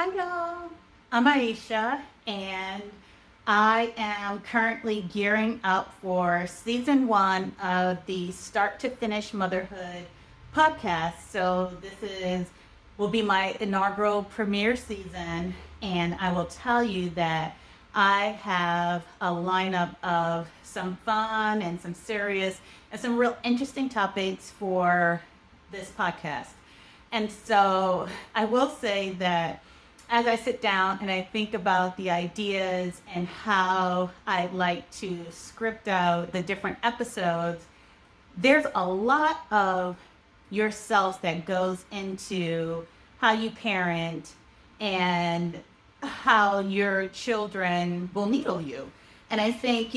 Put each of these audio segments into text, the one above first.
Hello, I'm Aisha, and I am currently gearing up for season one of the Start to Finish Motherhood podcast. So this will be my inaugural premiere season, and I will tell you that I have a lineup of some fun and some serious and some real interesting topics for this podcast. And so I will say that as I sit down and I think about the ideas and how I like to script out the different episodes, there's a lot of yourself that goes into how you parent and how your children will needle you. And I think,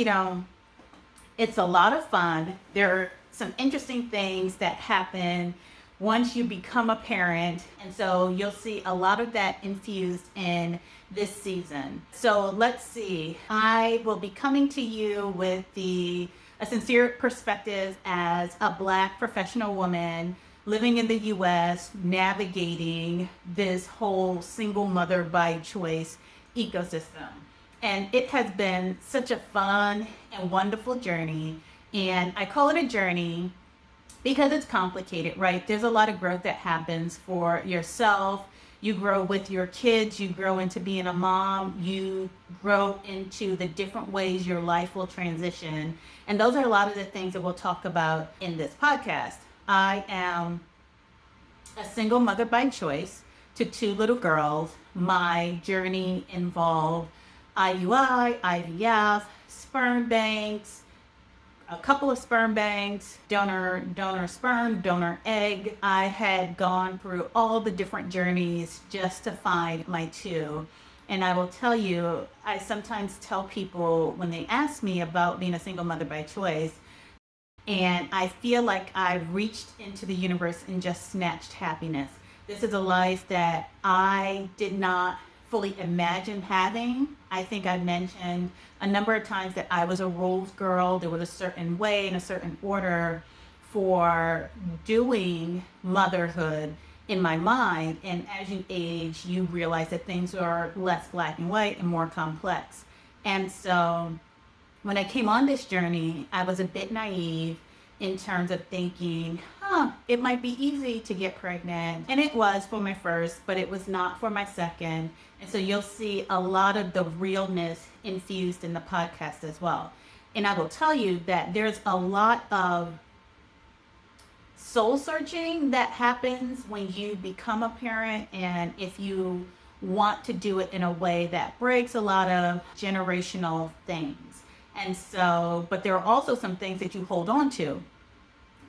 it's a lot of fun. There are some interesting things that happen once you become a parent. And so you'll see a lot of that infused in this season. So let's see. I will be coming to you with a sincere perspective as a Black professional woman living in the US, navigating this whole single mother by choice ecosystem. And it has been such a fun and wonderful journey. And I call it a journey because it's complicated, right? There's a lot of growth that happens for yourself. You grow with your kids, you grow into being a mom, you grow into the different ways your life will transition. And those are a lot of the things that we'll talk about in this podcast. I am a single mother by choice to two little girls. My journey involved IUI, IVF, sperm banks, a couple of sperm banks, donor sperm, donor egg. I had gone through all the different journeys just to find my two. And I will tell you, I sometimes tell people when they ask me about being a single mother by choice, and I feel like I've reached into the universe and just snatched happiness. This is a life that I did not fully imagine having. I think I mentioned a number of times that I was a rules girl. There was a certain way and a certain order for doing motherhood in my mind. And as you age, you realize that things are less black and white and more complex. And so when I came on this journey, I was a bit naive in terms of thinking, it might be easy to get pregnant. And it was for my first, but it was not for my second. And so you'll see a lot of the realness infused in the podcast as well. And I will tell you that there's a lot of soul searching that happens when you become a parent. And if you want to do it in a way that breaks a lot of generational things. And so, but there are also some things that you hold on to.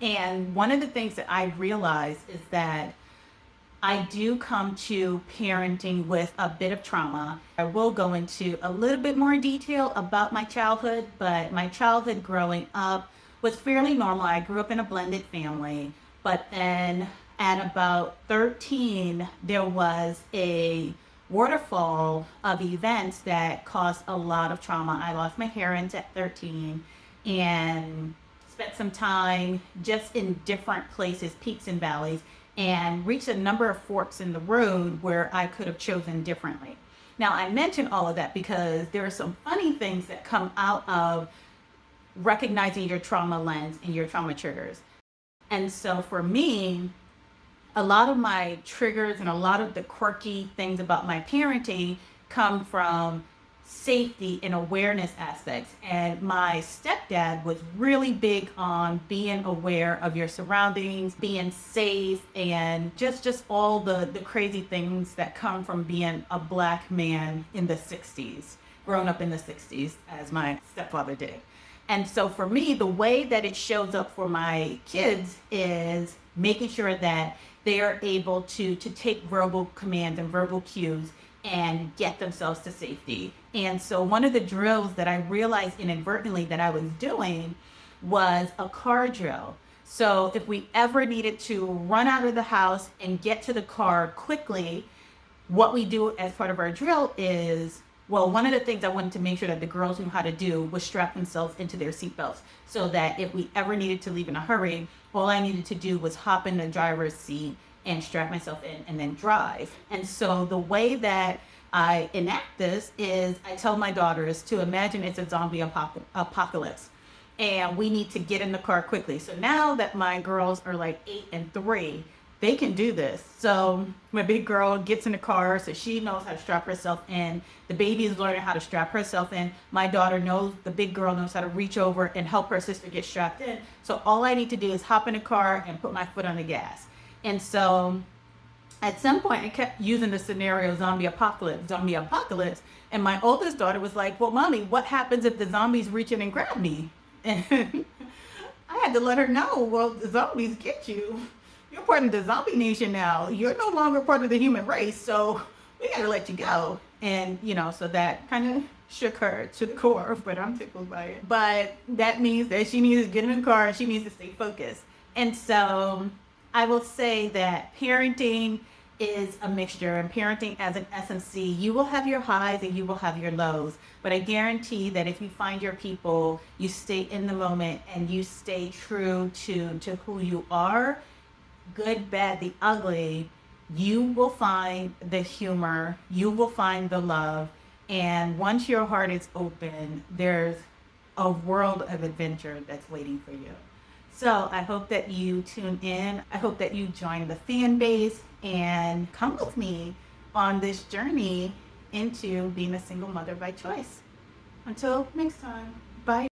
And one of the things that I realize is that I do come to parenting with a bit of trauma. I will go into a little bit more detail about my childhood, but my childhood growing up was fairly normal. I grew up in a blended family, but then at about 13, there was a waterfall of events that caused a lot of trauma. I lost my parents at 13 and spent some time just in different places, peaks and valleys, and reached a number of forks in the road where I could have chosen differently. Now, I mention all of that because there are some funny things that come out of recognizing your trauma lens and your trauma triggers. And so for me, a lot of my triggers and a lot of the quirky things about my parenting come from safety and awareness aspects. And my stepdad was really big on being aware of your surroundings, being safe, and just all the crazy things that come from being a Black man in the 60s, grown up in the 60s, as my stepfather did. And so for me, the way that it shows up for my kids is making sure that they are able to take verbal commands and verbal cues and get themselves to safety. And so one of the drills that I realized inadvertently that I was doing was a car drill. So if we ever needed to run out of the house and get to the car quickly, what we do as part of our drill is, well, one of the things I wanted to make sure that the girls knew how to do was strap themselves into their seatbelts so that if we ever needed to leave in a hurry, all I needed to do was hop in the driver's seat and strap myself in and then drive. And so the way that I enact this is I tell my daughters to imagine it's a zombie apocalypse and we need to get in the car quickly. So now that my girls are like 8 and 3, they can do this. So my big girl gets in the car, so she knows how to strap herself in. The baby is learning how to strap herself in. My daughter knows, the big girl knows how to reach over and help her sister get strapped in. So all I need to do is hop in the car and put my foot on the gas. And so at some point I kept using the scenario zombie apocalypse. And my oldest daughter was like, well, mommy, what happens if the zombies reach in and grab me? And I had to let her know, well, the zombies get you. You're part of the zombie nation now. You're no longer part of the human race, so we gotta let you go. And, so that kind of shook her to the core, but I'm tickled by it. But that means that she needs to get in the car and she needs to stay focused. And so I will say that parenting is a mixture, and parenting as an SMC, you will have your highs and you will have your lows. But I guarantee that if you find your people, you stay in the moment and you stay true to who you are, good, bad, the ugly, you will find the humor, you will find the love, and once your heart is open, there's a world of adventure that's waiting for you. So I hope that you tune in. I hope that you join the fan base and come with me on this journey into being a single mother by choice. Until next time, bye.